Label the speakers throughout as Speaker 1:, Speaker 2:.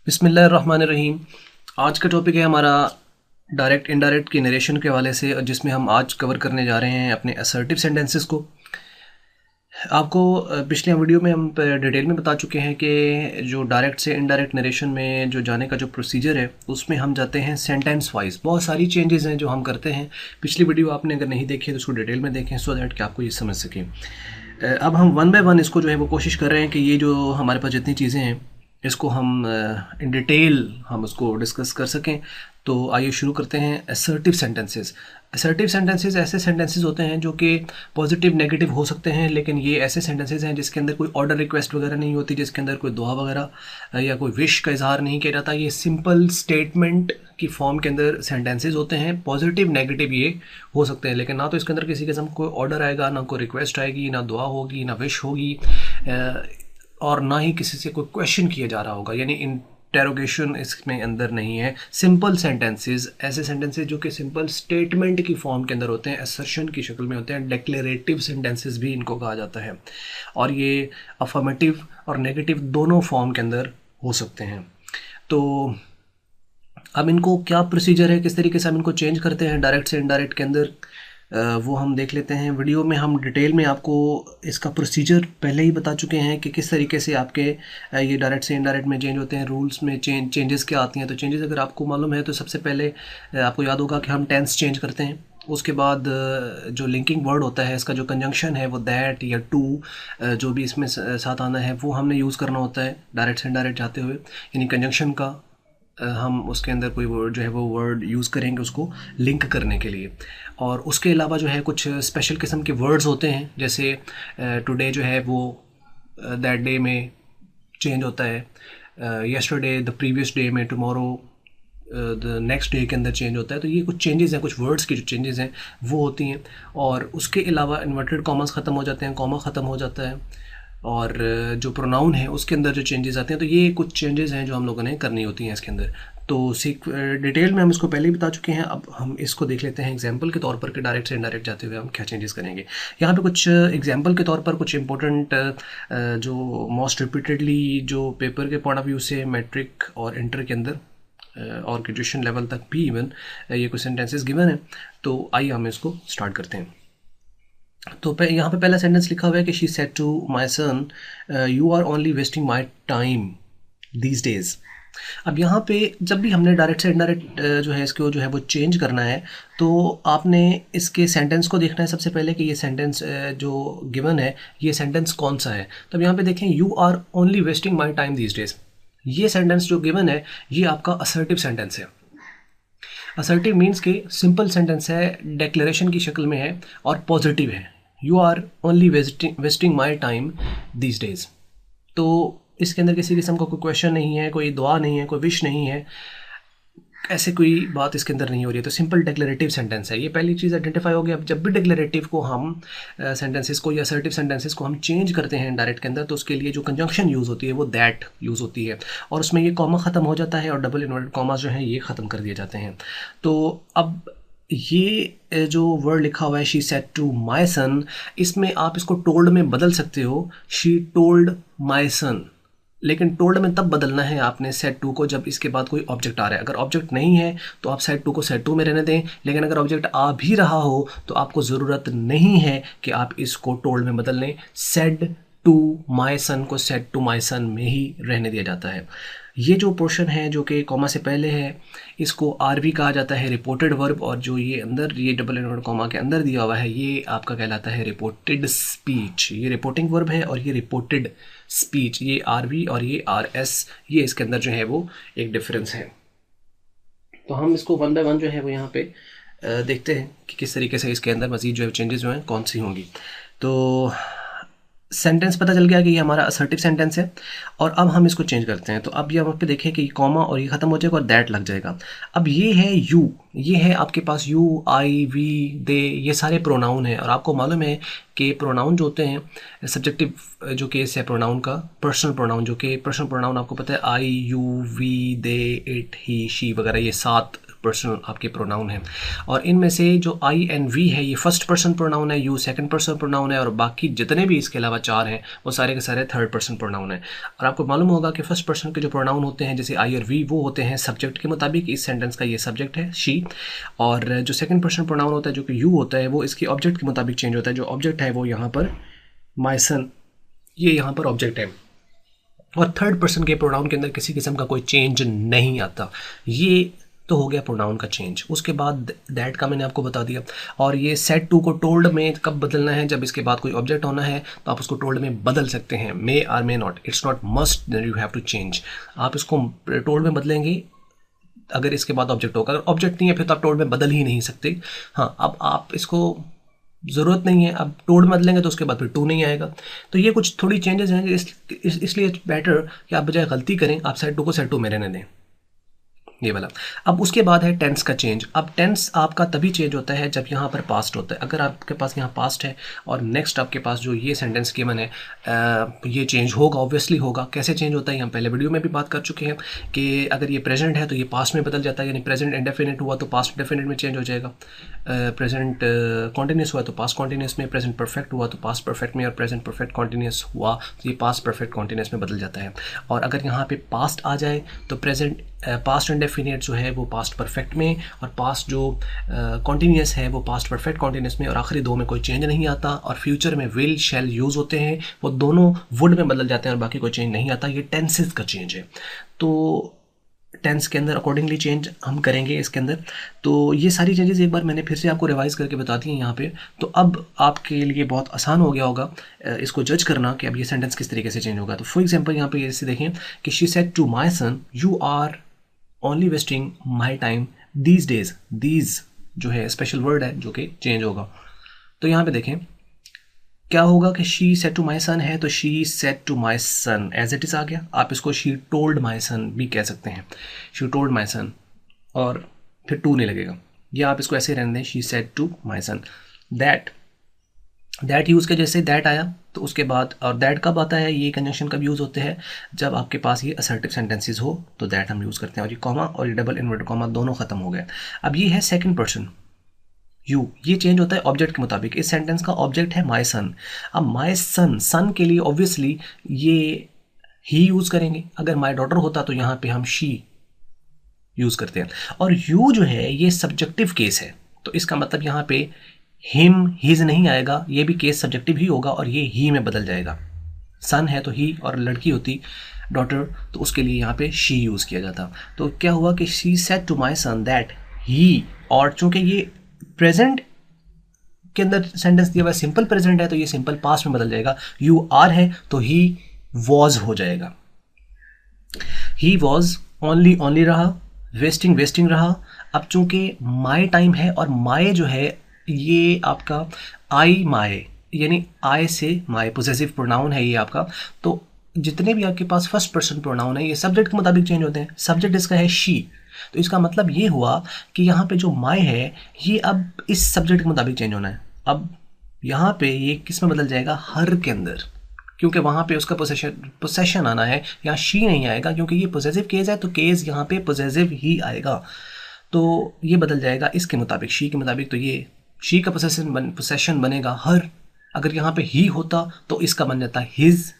Speaker 1: बिस्मिल्लाहिर्रहमानिर्रहीम। आज का टॉपिक है हमारा डायरेक्ट इनडायरेक्ट की नरेशन के हवाले से, जिसमें हम आज कवर करने जा रहे हैं अपने असर्टिव सेंटेंसेस को। आपको पिछले वीडियो में हम डिटेल में बता चुके हैं कि जो डायरेक्ट से इनडायरेक्ट नरेशन में जो जाने का जो प्रोसीजर है उसमें हम जाते हैं सेंटेंस वाइज। बहुत सारी चेंजेस हैं जो हम करते हैं। पिछली वीडियो आपने अगर नहीं देखी तो उसको डिटेल में देखें सो दैट कि आपको ये समझ सकें। अब हम वन बाय वन इसको जो है वो कोशिश कर रहे हैं कि ये जो हमारे पास जितनी चीज़ें हैं इसको हम इन डिटेल हम उसको डिस्कस कर सकें। तो आइए शुरू करते हैं। Assertive sentences. असर्टिव सेंटेंसेस ऐसे सेंटेंसेस होते हैं जो कि पॉजिटिव नेगेटिव हो सकते हैं, लेकिन ये ऐसे सेंटेंसेस हैं जिसके अंदर कोई ऑर्डर रिक्वेस्ट वगैरह नहीं होती, जिसके अंदर कोई दुआ वगैरह या कोई विश का इजहार नहीं किया जाता। ये सिंपल स्टेटमेंट की फॉर्म के अंदर सेंटेंसेस होते हैं। पॉजिटिव नेगेटिव ये हो सकते हैं, लेकिन ना तो इसके अंदर किसी किस्म कोई ऑर्डर आएगा, ना कोई रिक्वेस्ट आएगी, ना दुआ होगी, ना विश होगी, और ना ही किसी से कोई क्वेश्चन किया जा रहा होगा, यानी इंटेरोगेशन इसमें अंदर नहीं है। सिंपल सेंटेंसेस, ऐसे सेंटेंसेस जो कि सिंपल स्टेटमेंट की फॉर्म के अंदर होते हैं, असर्शन की शक्ल में होते हैं। डिक्लेरेटिव सेंटेंसेस भी इनको कहा जाता है, और ये अफर्मेटिव और नेगेटिव दोनों फॉर्म के अंदर हो सकते हैं। तो अब इनको क्या प्रोसीजर है, किस तरीके से हम इनको चेंज करते हैं डायरेक्ट से इनडायरेक्ट के अंदर, वो हम देख लेते हैं। वीडियो में हम डिटेल में आपको इसका प्रोसीजर पहले ही बता चुके हैं कि किस तरीके से आपके ये डायरेक्ट से इनडायरेक्ट में चेंज होते हैं। रूल्स में चेंजेस क्या आती हैं। तो चेंजेस अगर आपको मालूम है तो सबसे पहले आपको याद होगा कि हम टेंस चेंज करते हैं। उसके बाद जो लिंकिंग वर्ड होता है, इसका जो कंजंक्शन है वो दैट या टू, जो भी इसमें साथ आना है वो हमने यूज़ करना होता है डायरेक्ट से इनडायरेक्ट जाते हुए। यानी कंजंक्शन का हम उसके अंदर कोई वर्ड जो है वो वर्ड यूज़ करेंगे उसको लिंक करने के लिए। और उसके अलावा जो है कुछ स्पेशल किस्म के वर्ड्स होते हैं, जैसे टुडे जो है वो दैट डे में चेंज होता है, यस्टरडे द प्रीवियस डे में, टुमारो द नेक्स्ट डे के अंदर चेंज होता है। तो ये कुछ चेंजेस हैं, कुछ वर्ड्स की जो चेंजेस हैं वो होती हैं। और उसके अलावा इन्वर्टेड कॉमास ख़त्म हो जाते हैं, कॉमा ख़त्म हो जाता है, और जो प्रोनाउन है उसके अंदर जो चेंजेस आते हैं। तो ये कुछ चेंजेस हैं जो हम लोगों ने करनी होती हैं इसके अंदर। तो डिटेल में हम इसको पहले ही बता चुके हैं। अब हम इसको देख लेते हैं एग्जांपल के तौर पर कि डायरेक्ट से इनडायरेक्ट जाते हुए हम क्या चेंजेस करेंगे। यहाँ पे कुछ एग्जांपल के तौर पर कुछ इंपॉर्टेंट जो मोस्ट रिपीटेडली जो पेपर के पॉइंट ऑफ व्यू से मैट्रिक और इंटर के अंदर और ग्रेजुएशन लेवल तक भी इवन ये कुछ सेंटेंसेस गिवन है। तो आइए हम इसको स्टार्ट करते हैं। तो यहाँ पे पहला सेंटेंस लिखा हुआ है कि she said to my son you are only wasting my time these days. अब यहाँ पे जब भी हमने डायरेक्ट से इनडायरेक्ट जो है इसको जो है वो चेंज करना है, तो आपने इसके सेंटेंस को देखना है सबसे पहले कि ये सेंटेंस जो गिवन है ये सेंटेंस कौन सा है। तो अब यहाँ पे देखें, you are only wasting my time these days, ये सेंटेंस जो गिवन है ये आपका असर्टिव सेंटेंस है। असर्टिव मीन्स के सिंपल सेंटेंस है, डेक्लेरेशन की शक्ल में है और पॉजिटिव है। You are only wasting my time these days. तो इसके अंदर किसी किस्म का कोई क्वेश्चन नहीं है, कोई दुआ नहीं है, कोई विश नहीं है, ऐसे कोई बात इसके अंदर नहीं हो रही है। तो सिंपल डिक्लेरेटिव सेंटेंस है। ये पहली चीज़ आइडेंटिफाई हो गई। अब जब भी डिक्लेरेटिव को हम सेंटेंसेस को या असर्टिव सेंटेंसेस को हम चेंज करते हैं डायरेक्ट के अंदर, तो उसके लिए जो कंजंक्शन यूज़ होती है वो दैट यूज़ होती है, और उसमें ये कॉमा ख़त्म हो जाता है और डबल इन्वर्टेड कॉमास जो हैं ये ख़त्म कर दिए जाते हैं। तो अब ये जो वर्ड लिखा हुआ है शी सेड टू माई सन, इसमें आप इसको टोल्ड में बदल सकते हो, शी टोल्ड माई सन। लेकिन टोल्ड में तब बदलना है आपने सेड टू को जब इसके बाद कोई ऑब्जेक्ट आ रहा है। अगर ऑब्जेक्ट नहीं है तो आप सेड टू को सेड टू में रहने दें, लेकिन अगर ऑब्जेक्ट आ भी रहा हो तो आपको ज़रूरत नहीं है कि आप इसको टोल्ड में बदल लें। सेड टू माई सन को सेड टू माई सन में ही रहने दिया जाता है। ये जो पोर्शन है जो कि कॉमा से पहले है इसको आर भी कहा जाता है, रिपोर्टेड वर्ब, और जो ये अंदर ये डबल इन्वर्टेड कॉमा के अंदर दिया हुआ है ये आपका कहलाता है रिपोर्टेड स्पीच। ये रिपोर्टिंग वर्ब है और ये रिपोर्टेड स्पीच, ये आर वी और ये आर एस, ये इसके अंदर जो है वो एक डिफरेंस है। तो हम इसको वन बाय वन जो है वो यहाँ पे देखते हैं कि किस तरीके से इसके अंदर मज़ीद जो है चेंजेस जो हैं कौन सी होंगी। तो सेंटेंस पता चल गया कि ये हमारा असर्टिव सेंटेंस है, और अब हम इसको चेंज करते हैं। तो अब ये वहाँ पे देखें कि कॉमा और ये ख़त्म हो जाएगा और दैट लग जाएगा। अब ये है यू, ये है आपके पास यू, आई, वी, दे, ये सारे प्रोनाउन हैं। और आपको मालूम है कि प्रोनाउन जो होते हैं सब्जेक्टिव जो केस है प्रोनाउन का, पर्सनल प्रोनाउन जो कि पर्सनल प्रोनाउन आपको पता है I, you, we, they, it, he, she वगैरह, ये 7 पर्सन आपके प्रोनाउन हैं, और इनमें से जो आई एंड वी है ये फर्स्ट पर्सन प्रोनाउन है, यू सेकंड पर्सन प्रोनाउन है, और बाकी जितने भी इसके अलावा 4 हैं वो सारे के सारे थर्ड पर्सन प्रोनाउन है। और आपको मालूम होगा कि फर्स्ट पर्सन के जो प्रोनाउन होते हैं जैसे आई और वी, वो होते हैं सब्जेक्ट के मुताबिक। इस सेंटेंस का ये सब्जेक्ट है शी, और जो सेकंड पर्सन प्रोनाउन होता है जो कि यू होता है वो इसके ऑब्जेक्ट के मुताबिक चेंज होता है। जो ऑब्जेक्ट है वो यहाँ पर माय सन, ये यहाँ पर ऑब्जेक्ट है, और थर्ड पर्सन के प्रोनाउन के अंदर किसी किस्म का कोई चेंज नहीं आता। ये तो हो गया प्रोनाउन का चेंज। उसके बाद दैट का मैंने आपको बता दिया। और ये सेड टू को टोल्ड में कब बदलना है, जब इसके बाद कोई ऑब्जेक्ट होना है तो आप उसको टोल्ड में बदल सकते हैं, may or may not, it's not must that you have to change. आप इसको टोल्ड में बदलेंगे अगर इसके बाद ऑब्जेक्ट होगा, अगर ऑब्जेक्ट नहीं है फिर तो आप टोल्ड में बदल ही नहीं सकते। हाँ, अब आप इसको ज़रूरत नहीं है, अब टोल्ड में बदलेंगे तो उसके बाद फिर टू नहीं आएगा। तो ये कुछ थोड़ी चेंजेस हैं, इसलिए बेटर कि आप बजाय गलती करें आप सेड टू को सेड टू में रहने दें, ये वाला। अब उसके बाद है टेंस का चेंज। अब टेंस आपका तभी चेंज होता है जब यहाँ पर पास्ट होता है। अगर आपके पास यहाँ पास्ट है और नेक्स्ट आपके पास जो ये सेंटेंस गिवन है ये चेंज होगा, ऑब्वियसली होगा। कैसे चेंज होता है हम पहले वीडियो में भी बात कर चुके हैं कि अगर ये प्रेजेंट है तो ये पास्ट में बदल जाता है, यानी प्रेजेंट इंडेफिनिट हुआ तो पास्ट डेफिनिट में चेंज हो जाएगा, प्रेजेंट कॉन्टीन्यूस हुआ तो पास्ट कॉन्टीन्यूस में, प्रेजेंट परफेक्ट हुआ तो पास्ट परफेक्ट में, और प्रेजेंट परफेक्ट कॉन्टीन्यूस हुआ तो ये पास्ट परफेक्ट कॉन्टीन्यूस में बदल जाता है। और अगर यहाँ पे पास्ट आ जाए तो प्रेजेंट पास्ट इंडेफिनिट जो है वो पास्ट परफेक्ट में, और पास्ट जो कॉन्टीन्यूस है वो पास्ट परफेक्ट कॉन्टीन्यूस में, और आखिरी दो में कोई चेंज नहीं आता। और फ्यूचर में विल शैल यूज़ होते हैं, वो दोनों वुड में बदल जाते हैं और बाकी कोई चेंज नहीं आता। ये टेंसेस का चेंज है। तो टेंस के अंदर अकॉर्डिंगली चेंज हम करेंगे इसके अंदर। तो ये सारी चेंजेस एक बार मैंने फिर से आपको रिवाइज करके बता दी हैं यहाँ पे। तो अब आपके लिए बहुत आसान हो गया होगा इसको जज करना कि अब ये सेंटेंस किस तरीके से चेंज होगा। तो फॉर एग्जांपल यहाँ पे जैसे देखें कि she said to my son you are only wasting my time these days. These जो है स्पेशल वर्ड है जो कि चेंज होगा। तो यहाँ पे देखें क्या होगा कि she said to my son है तो she said to my son as it is आ गया। आप इसको शी टोल्ड माई सन भी कह सकते हैं, शी टोल्ड माई सन, और फिर टू नहीं लगेगा, या आप इसको ऐसे रहने दें she said to my son. That use के जैसे दैट आया तो उसके बाद, और दैट कब आता है, ये कंजंक्शन कब यूज़ होते हैं जब आपके पास ये असर्टिव सेंटेंसेस हो तो दैट हम यूज़ करते हैं। और ये कॉमा और ये डबल इन्वर्टेड कॉमा दोनों खत्म हो गए। अब ये है सेकंड पर्सन यू, ये चेंज होता है ऑब्जेक्ट के मुताबिक। इस सेंटेंस का ऑब्जेक्ट है माय सन। अब माय सन, सन के लिए ऑब्वियसली ये ही यूज़ करेंगे। अगर माय डॉटर होता तो यहाँ पे हम शी यूज़ करते हैं। और यू जो है ये सब्जेक्टिव केस है, तो इसका मतलब यहाँ पे हिम हिज नहीं आएगा, ये भी केस सब्जेक्टिव ही होगा और ये ही में बदल जाएगा। सन है तो ही, और लड़की होती डॉटर तो उसके लिए यहाँ पे शी यूज़ किया जाता। तो क्या हुआ कि she said to my son that he, और चूंकि ये प्रेजेंट के अंदर सेंटेंस दिया हुआ सिंपल प्रेजेंट है तो ये सिंपल पास्ट में बदल जाएगा। यू आर है तो ही वॉज हो जाएगा। ही वॉज ओनली ओनली रहा, वेस्टिंग वेस्टिंग रहा। अब चूंकि माई टाइम है और माई जो है ये आपका आई माई, यानी आई से माई पोजेसिव प्रोनाउन है ये आपका। तो जितने भी आपके पास फर्स्ट पर्सन प्रोनाउन है ये सब्जेक्ट के मुताबिक चेंज होते हैं। सब्जेक्ट इसका है शी, तो इसका मतलब ये हुआ कि यहाँ पे जो माई है ये अब इस सब्जेक्ट के मुताबिक चेंज होना है। अब यहाँ पे ये किस में बदल जाएगा, हर के अंदर, क्योंकि वहाँ पे उसका पोसेशन आना है, यहाँ शी नहीं आएगा क्योंकि ये पोजेसिव केस है तो केस यहाँ पे पोजेसिव ही आएगा। तो ये बदल जाएगा इसके मुताबिक, शी के मुताबिक। तो ये शी का पोसेशन बनेगा हर। अगर यहाँ पे ही होता तो इसका बन जाता हिज।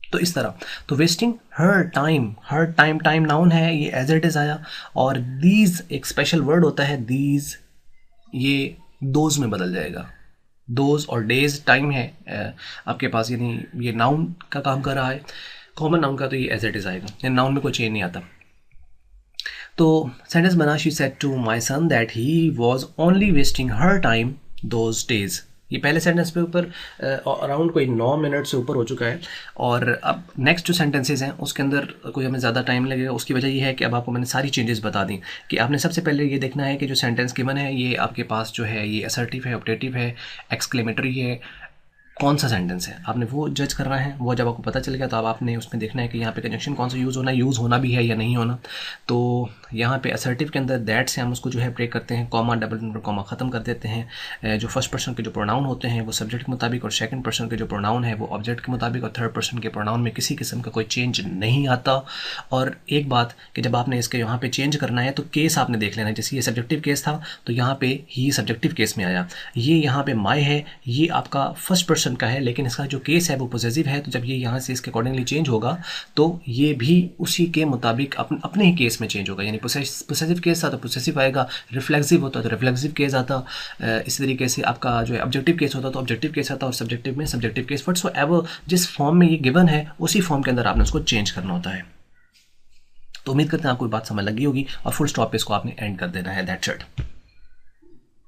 Speaker 1: तो इस तरह, तो वेस्टिंग हर टाइम, हर टाइम, टाइम नाउन है ये एज इट इज़ आया। और दीज एक स्पेशल वर्ड होता है दीज, ये दोज में बदल जाएगा। दोज और डेज टाइम है आपके पास, यानी ये नाउन का काम कर रहा है। कॉमन नाउन का तो ये एज इट इज़ आएगा, यानी नाउन में कोई चेंज नहीं आता। तो सेंटेंस बना she said to my son that he was only wasting her time those days. ये पहले सेंटेंस पे ऊपर अराउंड कोई 9 मिनट से ऊपर हो चुका है। और अब नेक्स्ट जो सेंटेंसेस हैं उसके अंदर कोई हमें ज़्यादा टाइम लगेगा। उसकी वजह ये है कि अब आपको मैंने सारी चेंजेस बता दी कि आपने सबसे पहले ये देखना है कि जो सेंटेंस गिवन है ये आपके पास जो है ये असर्टिव है, ऑप्टेटिव है, एक्सक्लेमेटरी है, कौन सा सेंटेंस है, आपने वो जज करना है। वो जब आपको पता चल गया तो अब आपने उसमें देखना है कि यहाँ पे कंजंक्शन कौन सा यूज़ होना भी है या नहीं होना। तो यहाँ पे असर्टिव के अंदर दैट से हम उसको जो है ब्रेक करते हैं, कॉमा डबल इंटर कॉमा ख़त्म कर देते हैं। जो फर्स्ट पर्सन के जो प्रोनाउन होते हैं वो सब्जेक्ट के मुताबिक, और सेकंड पर्सन के जो प्रोनाउन है वो ऑब्जेक्ट के मुताबिक, और थर्ड पर्सन के प्रोनाउन में किसी किस्म का कोई चेंज नहीं आता। और एक बात कि जब आपने इसके यहाँ पे चेंज करना है तो केस आपने देख लेना है। जैसे ये सब्जेक्टिव केस था तो यहाँ पे ही सब्जेक्टिव केस में आया, ये यहाँ पे माई है, ये आपका फर्स्ट पर्सन का है, लेकिन इसका जो केस है वो पॉजिटिव है। तो जब ये यहाँ से इसके अकॉर्डिंगली चेंज होगा तो ये भी उसी के मुताबिक अपने ही केस में चेंज होगा। यानी पॉजिटिव केस था तो पॉजिटिव आएगा, रिफ्लेक्सिव होता तो रिफ्लेक्सिव केस आता। इसी तरीके से आपका जो है ऑब्जेक्टिव केस होता तो ऑब्जेक्टिव केस आता, और सब्जेक्टिव में सब्जेक्टिव केस। व्हाटसोएवर जिस फॉर्म में ये गिवन है उसी फॉर्म के अंदर आपने उसको चेंज करना होता है। तो उम्मीद करते हैं आपको बात समझ लगी होगी, और फुल स्टॉप पे इसको आपने एंड कर देना है, दैट्स इट।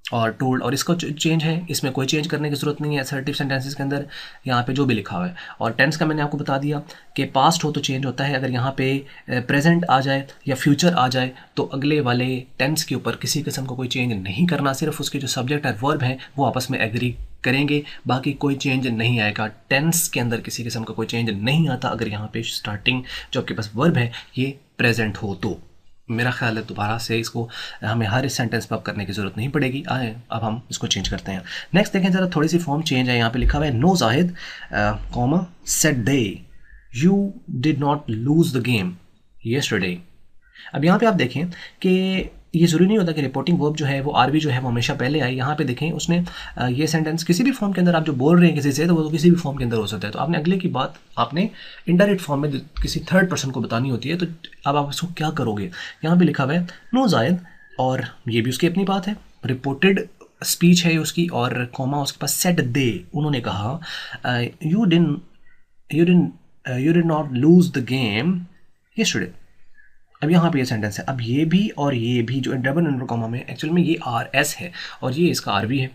Speaker 1: और टोल्ड, और इसका चेंज है, इसमें कोई चेंज करने की ज़रूरत नहीं है असर्टिव सेंटेंसेस के अंदर, यहाँ पे जो भी लिखा हुआ है। और टेंस का मैंने आपको बता दिया कि पास्ट हो तो चेंज होता है, अगर यहाँ पे प्रेजेंट आ जाए या फ्यूचर आ जाए तो अगले वाले टेंस के ऊपर किसी किस्म का कोई चेंज नहीं करना, सिर्फ उसके जो सब्जेक्ट और वर्ब हैं वो आपस में एग्री करेंगे, बाकी कोई चेंज नहीं आएगा। टेंस के अंदर किसी किस्म का कोई चेंज नहीं आता अगर यहाँ पे स्टार्टिंग जो आपके पास वर्ब है ये प्रेजेंट हो तो। मेरा ख्याल है दोबारा से इसको हमें हर इस सेंटेंस पर अब करने की ज़रूरत नहीं पड़ेगी। आए अब हम इसको चेंज करते हैं। नेक्स्ट देखें ज़रा, थोड़ी सी फॉर्म चेंज है। यहाँ पे लिखा हुआ है no Zahid comma said they you did not lose the game yesterday. अब यहाँ पे आप देखें कि ये ज़रूरी नहीं होता कि रिपोर्टिंग वर्ब जो है वो आरबी जो है वो हमेशा पहले आए। यहाँ पे देखें उसने ये सेंटेंस किसी भी फॉर्म के अंदर आप जो बोल रहे हैं किसी से, तो वो तो किसी भी फॉर्म के अंदर हो सकता है। तो आपने अगले की बात आपने इनडायरेक्ट फॉर्म में किसी थर्ड पर्सन को बतानी होती है। तो अब आप इसको क्या करोगे, यहाँ पे लिखा हुआ है नो जायद, और ये भी उसकी अपनी बात है, रिपोर्टेड स्पीच है उसकी, और कॉमा उसके पास सेड दे, उन्होंने कहा you did not lose the game yesterday. अब यहाँ पे ये सेंटेंस है, अब ये भी और ये भी जो डबल इंटर कॉमा में एक्चुअल में ये आर एस है और ये इसका आर भी है।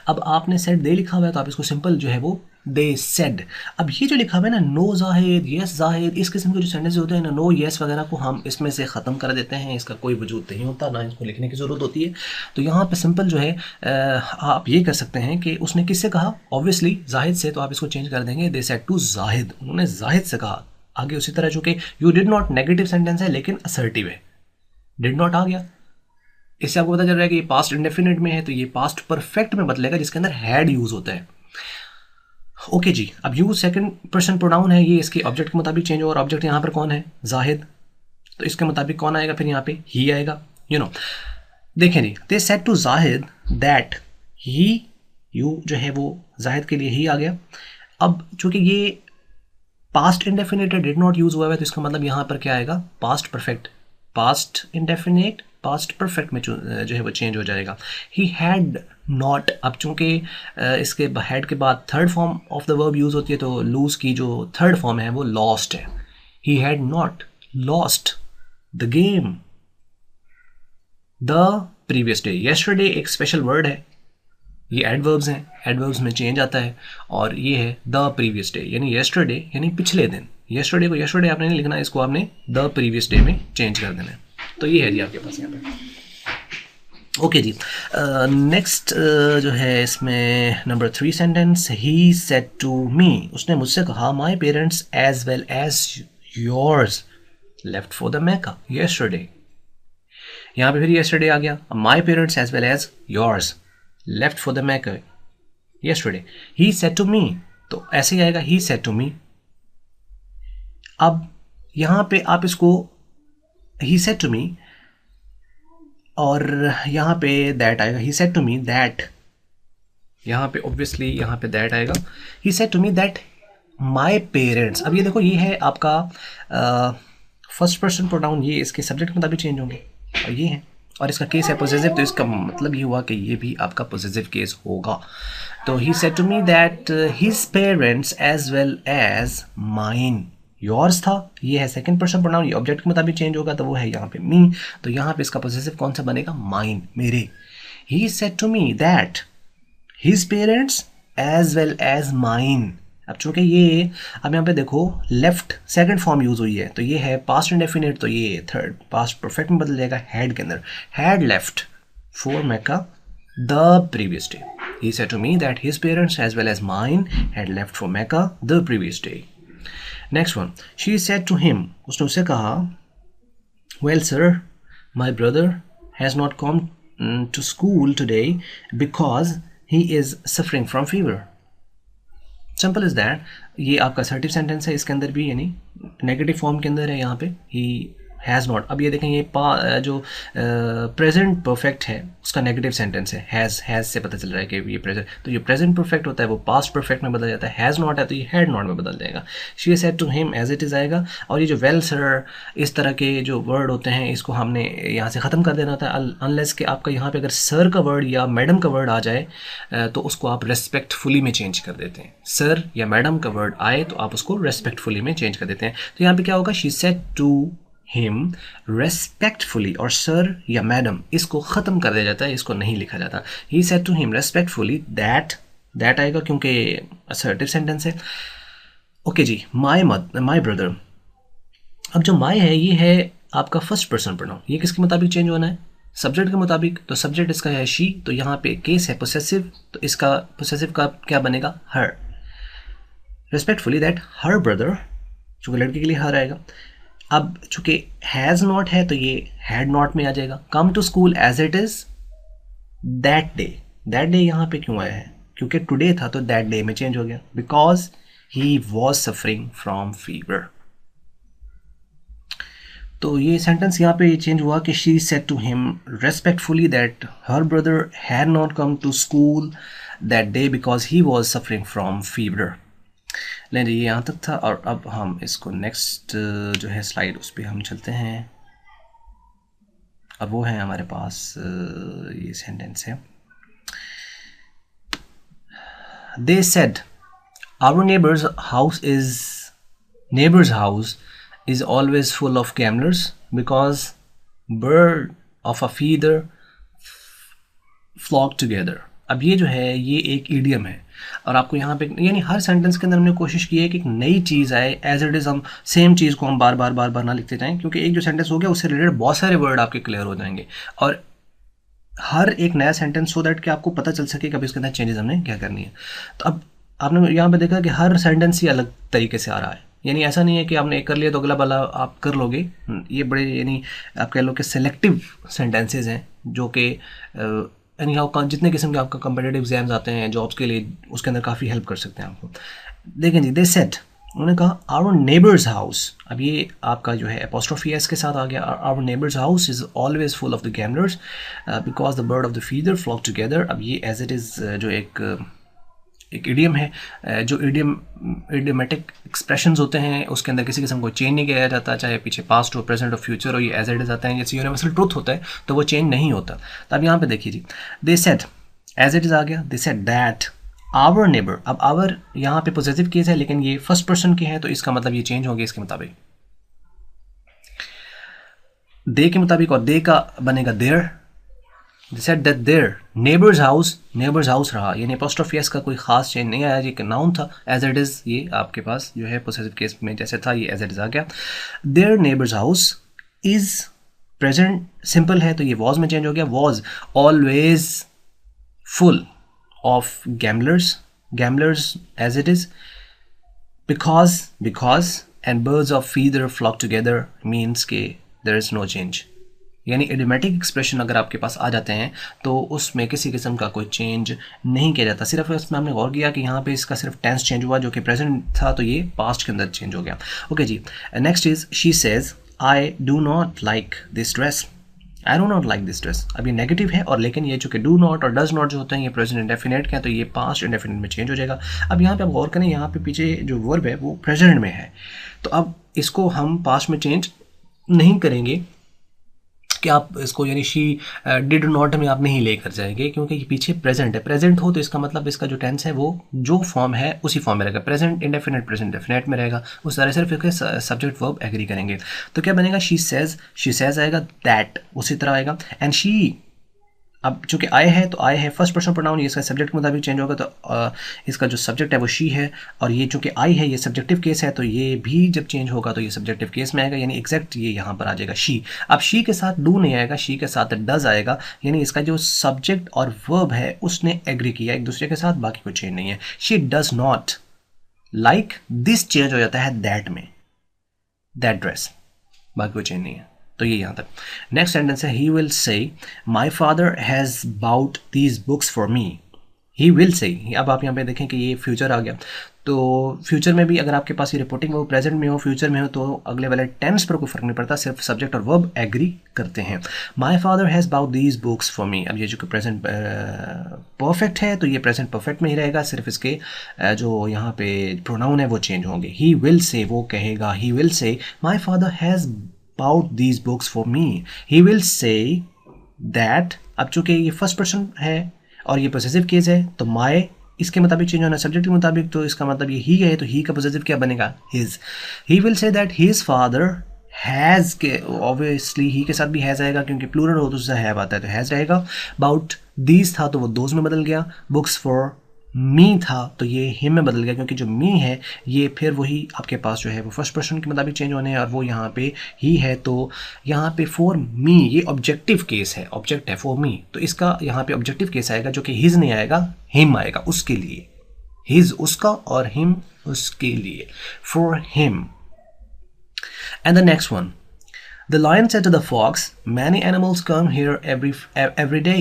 Speaker 1: अब आपने सेड दे लिखा हुआ है तो आप इसको सिंपल जो है वो दे सेड। अब ये जो लिखा हुआ है ना नो जाहिद यस जाहिद, इस किस्म के जो सेंटेंस होते हैं ना, नो यस वगैरह को हम इसमें से ख़त्म कर देते हैं, इसका कोई वजूद नहीं होता, ना इसको लिखने की ज़रूरत होती है। तो यहाँ पे सिंपल जो है आप ये कर सकते हैं कि उसने किससे कहा, ऑब्वियसली जाहिद से, तो आप इसको चेंज कर देंगे दे सेड टू जाहिद, उन्होंने जाहिद से कहा। आगे उसी तरह चूंकि you did not negative sentence है लेकिन असर्टिव है, डिड नॉट आ गया, इससे आपको पता चल रहा है कि ये पास्ट इंडेफिनिट में है तो ये पास्ट परफेक्ट में बदलेगा जिसके अंदर हैड यूज होता है। ओके जी, अब यूज सेकंड पर्सन प्रोनाउन है, ये इसके ऑब्जेक्ट के मुताबिक चेंज हो, और ऑब्जेक्ट यहाँ पर कौन है, जाहिद, तो इसके मुताबिक कौन आएगा, फिर यहाँ पे ही आएगा। यू नो देखें जी, they said to Zahid that he, you जो है वो जाहिद के लिए ही आ गया। अब चूंकि ये past indefinite did not use हुआ है तो इसका मतलब यहाँ पर क्या आएगा, past perfect, past indefinite past perfect में जो है वो चेंज हो जाएगा। ही हैड नॉट, अब चूंकि इसके हैड के बाद third form of the verb use होती है तो लूज की जो थर्ड फॉर्म है वो लॉस्ट है। He had not lost the game the previous day. Yesterday एक स्पेशल वर्ड है, ये एडवर्ब्स हैं, एडवर्ब्स में चेंज आता है, और ये है द प्रीवियस डे, यानी येस्टरडे यानी पिछले दिन। येस्टरडे को येस्टरडे आपने नहीं लिखना, इसको आपने द प्रीवियस डे में चेंज कर देना है। तो ये है जी आपके पास यहाँ पे। ओके जी, नेक्स्ट जो है इसमें number 3 sentence, he said to me, उसने मुझसे कहा my parents as well as yours left for the Mecca yesterday. यहाँ पे फिर येस्टरडे आ गया, my parents as well as yours left for the Mecca yesterday. He said to me, तो ऐसे ही आएगा he said to me। अब यहाँ पे आप इसको he said to me और यहाँ पे that आएगा, he said to me that, यहाँ पे obviously यहाँ पे that आएगा, he said to me that my parents। अब ये देखो, ये है आपका फर्स्ट पर्सन प्रोनाउन, ये इसके सब्जेक्ट के मुताबिक चेंज होंगे, और ये है, और इसका केस है पॉजिटिव, तो इसका मतलब ये हुआ कि ये भी आपका पॉजिटिव केस होगा। तो he said to me that his parents as well as mine, yours था, ये है सेकंड पर्सन प्रोनाउन, ये ऑब्जेक्ट के मुताबिक चेंज होगा तो वो है यहाँ पे मी, तो यहाँ पे इसका पॉजिटिव कौन सा बनेगा, माइन, मेरे। He said to me that his parents as well as mine. अब चूंकि ये अब यहाँ पे देखो लेफ्ट सेकंड फॉर्म यूज हुई है तो ये है पास्ट इंडेफिनिट, तो ये थर्ड पास्ट परफेक्ट में बदल जाएगा हैड के अंदर, had left for Mecca the previous day. He said to me that his parents as well as mine had left for Mecca the previous day. Next one. She said to him. उसने उससे कहा, well sir, my brother has not come to school today because he is suffering from fever. Simple is that. ये आपका assertive sentence है, इसके अंदर भी यानी नेगेटिव फॉर्म के अंदर है यहाँ पे ही हैज़ नॉट. अब ये देखें ये जो प्रेजेंट परफेक्ट है उसका नेगेटिव सेंटेंस है. हैज़ से पता चल रहा है कि ये प्रेजेंट, तो ये प्रेजेंट परफेक्ट होता है वो पास्ट परफेक्ट में बदल जाता है. हैज़ नॉट है तो ये हैड नॉट में बदल जाएगा. She said to him as it is आएगा. और ये जो वेल सर इस तरह के जो वर्ड होते हैं इसको हमने यहाँ से ख़त्म कर देना होता है, अनलेस कि आपका यहाँ पे अगर सर का वर्ड या मैडम का वर्ड आ जाए तो उसको आप रेस्पेक्टफुली में चेंज कर देते हैं. सर या मैडम का वर्ड आए तो आप उसको रेस्पेक्टफुली में चेंज कर देते हैं. तो यहाँ पे क्या होगा, she said to him respectfully, और सर या मैडम इसको ख़त्म कर दिया जाता है, इसको नहीं लिखा जाता. he said to him respectfully that आएगा क्योंकि assertive sentence है. ओके जी. my brother. अब जो my है ये है आपका फर्स्ट पर्सन प्रोनाउन. ये किसके मुताबिक चेंज होना है, सब्जेक्ट के मुताबिक. तो सब्जेक्ट इसका है she, तो यहाँ पे केस है पोसेसिव, तो इसका पोसेसिव का क्या बनेगा, her. respectfully that her brother, चूँकि लड़के के लिए her आएगा. अब चूंकि हैज़ नॉट है तो ये हैड नॉट में आ जाएगा. Come to school as it is that day. That day यहाँ पे क्यों आया है, क्योंकि टुडे था तो दैट डे में चेंज हो गया, because he was suffering from fever. तो ये सेंटेंस यहाँ पे चेंज हुआ कि she said to him respectfully that her brother had not come to school that day because he was suffering from fever. लें जी, ये यहाँ तक था. और अब हम इसको नेक्स्ट जो है स्लाइड उस पर हम चलते हैं. अब वो है हमारे पास ये सेंटेंस है. They said our neighbor's house is always full of gamblers because bird of a feather flock together. अब ये जो है ये एक ईडियम है और आपको यहाँ पे यानी हर सेंटेंस के अंदर हमने कोशिश की है कि एक नई चीज़ आए. एज इट इज़ हम सेम चीज़ को हम बार बार ना लिखते जाएं, क्योंकि एक जो सेंटेंस हो गया उससे रिलेटेड बहुत सारे वर्ड आपके क्लियर हो जाएंगे और हर एक नया सेंटेंस सो दैट कि आपको पता चल सके कभी इसके अंदर चेंजेस हमने क्या करनी है. तो अब आपने यहाँ पे देखा कि हर सेंटेंस ही अलग तरीके से आ रहा है, यानी ऐसा नहीं है कि आपने एक कर लिया तो अगला वाला आप कर लोगे. ये बड़े यानी आप कह लो कि सेलेक्टिव सेंटेंसेज हैं जो कि यानी जितने किस्म के आपका कम्पिटिटिव एग्जाम्स आते हैं जॉब्स के लिए उसके अंदर काफ़ी हेल्प कर सकते हैं आपको. देखें जी, दे सेड, उन्होंने कहा आवर नेबर्स हाउस. अब ये आपका जो है एपोस्ट्रोफी एस के साथ आ गया. Our neighbours house is always full of the gamblers because the bird of the feather flock together. अब ये एज इट इज़ जो एक इडियम है, जो इडियमेटिक एक्सप्रेशंस होते हैं उसके अंदर किसी किस्म को चेंज नहीं किया जाता, चाहे पीछे पास्ट हो, प्रेजेंट हो, फ्यूचर हो, ये एज इट इज़ आता है. जैसे यूनिवर्सल ट्रूथ होता है तो वो चेंज नहीं होता. तो अब यहाँ पे देखिए जी, they said as it is आ गया. They said that our neighbour. अब आवर यहाँ पे पॉजिटिव केस है लेकिन ये फर्स्ट पर्सन के है तो इसका मतलब ये चेंज हो गया इसके मुताबिक, दे के मुताबिक, और दे का बनेगा there. They said that their neighbor's house रहा, यानी apostrophe s का कोई खास चेंज नहीं आया, ये एक नाउन था. एज इट इज़ ये आपके पास जो है पोसेसिव केस में जैसे था ये एज इट इज़ आ गया. their neighbor's house is present simple है तो ये was में चेंज हो गया. was always full of gamblers as it is because and birds of feather flock together means के there is no change. यानी इडियोमेटिक एक्सप्रेशन अगर आपके पास आ जाते हैं तो उसमें किसी किस्म का कोई चेंज नहीं किया जाता. सिर्फ इसमें हमने गौर किया कि यहाँ पे इसका सिर्फ टेंस चेंज हुआ, जो कि प्रेजेंट था तो ये पास्ट के अंदर चेंज हो गया. ओके जी, next is she says I do not like this dress. I do not like this dress. अब ये नेगेटिव है और लेकिन ये चूँकि डू नॉट और डज नॉट जो होते हैं ये प्रेजेंट इंडेफिनेट के हैं तो ये पास्ट इंडेफिनेट में चेंज हो जाएगा. अब यहाँ पे आप गौर करें, यहाँ पे पीछे जो वर्ब है वो प्रेजेंट में है तो अब इसको हम पास्ट में चेंज नहीं करेंगे कि आप इसको यानी शी डिड नॉट में आप नहीं लेकर जाएंगे, क्योंकि ये पीछे प्रेजेंट है. प्रेजेंट हो तो इसका मतलब इसका जो टेंस है वो जो फॉर्म है उसी फॉर्म में रहेगा. प्रेजेंट इंडेफिनेट प्रेजेंट डेफिनेट में रहेगा. उस तरह सिर्फ इसके सब्जेक्ट वर्ब एग्री करेंगे तो क्या बनेगा, शी सेज आएगा, दैट उसी तरह आएगा. एंड शी, अब चूंकि आई है तो आई है फर्स्ट पर्सन प्रोनाउन, ये इसका सब्जेक्ट के मुताबिक चेंज होगा, तो इसका जो सब्जेक्ट है वो शी है, और ये चूंकि आई है ये सब्जेक्टिव केस है, तो ये भी जब चेंज होगा तो ये सब्जेक्टिव केस में आएगा, यानी एग्जैक्ट ये यहाँ पर आ जाएगा शी। अब शी के साथ डू नहीं आएगा, शी के साथ डज आएगा, यानी इसका जो सब्जेक्ट और वर्ब है उसने एग्री किया एक दूसरे के साथ, बाकी कोई चेंज नहीं है। She does not like this change हो जाता है दैट में, दैट ड्रेस, बाकी कोई चेंज नहीं है। तो ये यहाँ तक। नेक्स्ट सेंटेंस है he will say my father has bought these books for me. He will say, अब आप यहाँ पे देखें कि ये फ्यूचर आ गया, तो फ्यूचर में भी अगर आपके पास ये रिपोर्टिंग हो, प्रेजेंट में हो, फ्यूचर में हो, तो अगले वाले टेंस पर कोई फर्क नहीं पड़ता, सिर्फ सब्जेक्ट और वर्ब एग्री करते हैं। My father has bought these books for me, अब ये जो प्रेजेंट परफेक्ट है तो ये प्रेजेंट परफेक्ट में ही रहेगा, सिर्फ इसके जो यहाँ पे प्रोनाउन है वो चेंज होंगे। ही विल से, वो कहेगा, he will say my father has bought these books for me. He will say that, अब चूंकि ये फर्स्ट पर्सन है और ये पोसेसिव केस है तो माई इसके मुताबिक चेंज होना सब्जेक्ट के मुताबिक, तो इसका मतलब ये ही है, तो ही का पोसेसिव क्या बनेगा, his. He will say that his father has, के ऑब्वियसली ही के साथ भी हैज़ आएगा क्योंकि प्लूरल हो तो उससे हैव आता है, तो हैज़ रहेगा। बाउट दीज था तो वो दोज में बदल गया, बुक्स फॉर मी था तो ये हिम में बदल गया, क्योंकि जो मी है ये फिर वही आपके पास जो है वो फर्स्ट पर्सन के मुताबिक चेंज होने हैं, और वो यहाँ पे ही है, तो यहाँ पे फॉर मी ये ऑब्जेक्टिव केस है, ऑब्जेक्ट है फॉर मी, तो इसका यहाँ पे ऑब्जेक्टिव केस आएगा जो कि हिज नहीं आएगा, हिम आएगा, उसके लिए। हिज उसका और हिम उसके लिए, for him. And the next one, the lion said to the fox many animals come here every day.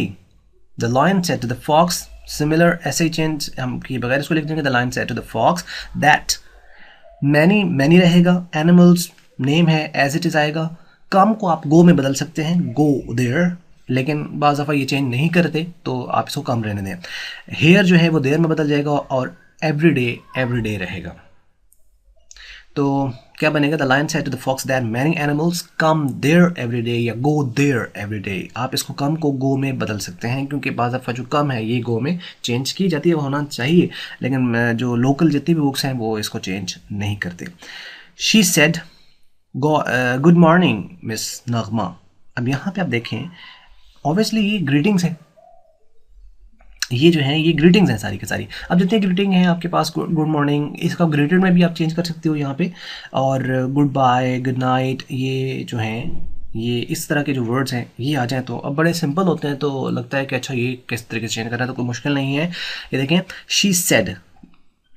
Speaker 1: The lion said to the fox, similar ऐसे ही चेंज हम किए बगैर इसको लिख देंगे, the lion said to the fox that, many many रहेगा, animals name है एज इट इज आएगा, कम को आप गो में बदल सकते हैं, गो देयर, लेकिन बाज़ दफ़ा ये चेंज नहीं करते तो आप इसको कम रहने दें। हेयर जो है वो देयर में बदल जाएगा और एवरी डे रहेगा, तो क्या बनेगा, the lion said to the fox that many animals come there every day या गो देयर एवरी डे। आप इसको कम को गो में बदल सकते हैं क्योंकि बाज़ दफ़ा जो कम है ये गो में चेंज की जाती है, वो होना चाहिए, लेकिन जो लोकल जितनी भी बुक्स हैं वो इसको चेंज नहीं करते। She said good morning miss Nagma. अब यहाँ पे आप देखें ऑब्वियसली ये ग्रीटिंग्स है, ये जो है ये ग्रीटिंग्स हैं सारी की सारी। अब जितने ग्रीटिंग हैं आपके पास, गुड मॉर्निंग, इसका ग्रीटेड में भी आप चेंज कर सकते हो यहाँ पे, और गुड बाय, गुड नाइट, ये जो हैं ये इस तरह के जो वर्ड्स हैं ये आ जाएँ तो अब बड़े सिंपल होते हैं, तो लगता है कि अच्छा ये किस तरीके से चेंज करना है, तो कोई मुश्किल नहीं है। ये देखें शी सेड,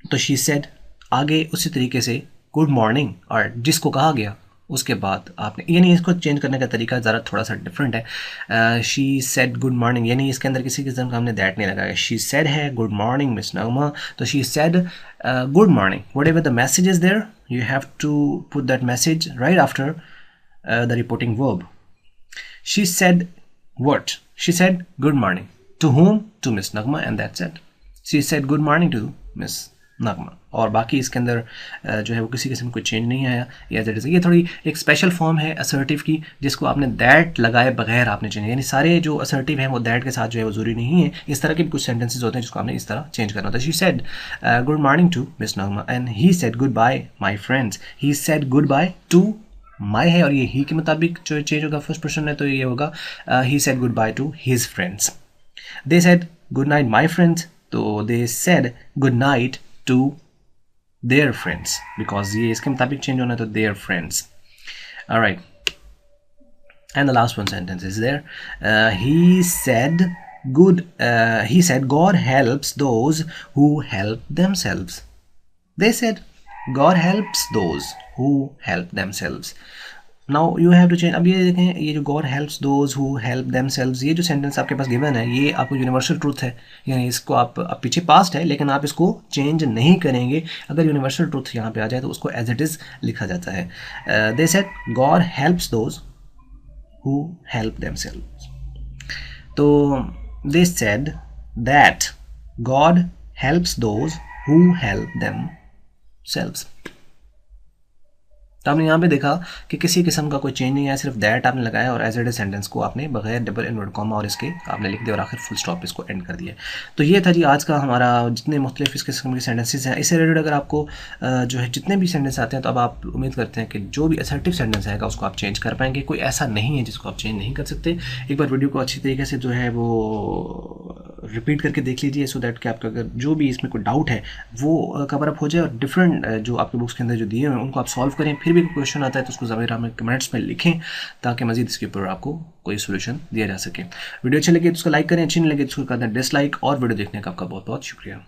Speaker 1: तो शी सेड आगे उसी तरीके से गुड मॉर्निंग, और जिसको कहा गया उसके बाद आपने, यानी इसको चेंज करने का तरीका ज़रा थोड़ा सा डिफरेंट है। शी सेड गुड मॉर्निंग, यानी इसके अंदर किसी किस्म का हमने दैट नहीं लगाया, शी सेड है गुड मॉर्निंग मिस नगमा, तो she said good morning, whatever the message is there you have to put that message right after the reporting verb. She said what? She said good morning. To whom? To Miss Nagma, and that's it. She said good morning to Miss Nagma. और बाकी इसके अंदर जो है वो किसी किस्म कोई चेंज नहीं आया, या दैट इज़, ये थोड़ी एक स्पेशल फॉर्म है असर्टिव की जिसको आपने दैट लगाए बगैर आपने चेंज, यानी सारे जो असर्टिव हैं वो दैट के साथ जो है वो ज़रूरी नहीं है, इस तरह के भी कुछ सेंटेंसेज होते हैं जिसको आपने इस तरह चेंज करना होता है। She said good morning to miss Nagma and he said goodbye my friends. He said goodbye to, my है और ये ही के मुताबिक जो चेंज होगा फर्स्ट पर्सन है तो ये होगा he said goodbye to his friends. They said good night my friends, तो they said good night to their friends, because ये इसके मुताबिक चेंज होना है तो their friends. Alright, and the last one sentence is there, he said God helps those who help themselves. They said God helps those who help themselves. Now you have to change. अब ये देखें, ये जो God helps those who help themselves, ये जो sentence आपके पास given है ये आपको यूनिवर्सल ट्रूथ है, यानी इसको आप पीछे पास्ट है लेकिन आप इसको चेंज नहीं करेंगे। अगर यूनिवर्सल ट्रूथ यहाँ पे आ जाए तो उसको एज इट इज़ लिखा जाता है। They said God helps those who help themselves. तो they said that God helps those who help themselves. तो आपने यहाँ पे देखा कि किसी किस्म का कोई चेंज नहीं है, सिर्फ दैट आपने लगाया और एज इट इज सेंटेंस को आपने बगैर डबल इन्वर्टेड कॉमा और इसके आपने लिख दिया और आखिर फुल स्टॉप इसको एंड कर दिया। तो ये था जी आज का हमारा जितने मुख्तलिफ इस किस्म के सेंटेंसेस हैं। इससे रिलेटेड अगर आपको जो है जितने भी सेंटेंस आते हैं तो अब आप उम्मीद करते हैं कि जो भी असर्टिव सेंटेंस आएगा उसको आप चेंज कर पाएंगे। कोई ऐसा नहीं है जिसको आप चेंज नहीं कर सकते। एक बार वीडियो को अच्छी तरीके से जो है वो रिपीट करके देख लीजिए, सो दैट कि आपका अगर जो भी इसमें कोई डाउट है वो कवर अप हो जाए और डिफरेंट जो आपके बुक्स के अंदर जो दिए हुए हैं उनको आप सॉल्व करें। फिर भी कोई क्वेश्चन आता है तो उसको ज़मीरा में कमेंट्स में लिखें ताकि मजीद इसके ऊपर आपको कोई सोल्यूशन दिया जा सके। वीडियो अच्छी लगी तो उसको लाइक करें, अच्छी नहीं लगी तो उसको कर दें डिसलाइक। और वीडियो देखने का आपका बहुत बहुत शुक्रिया।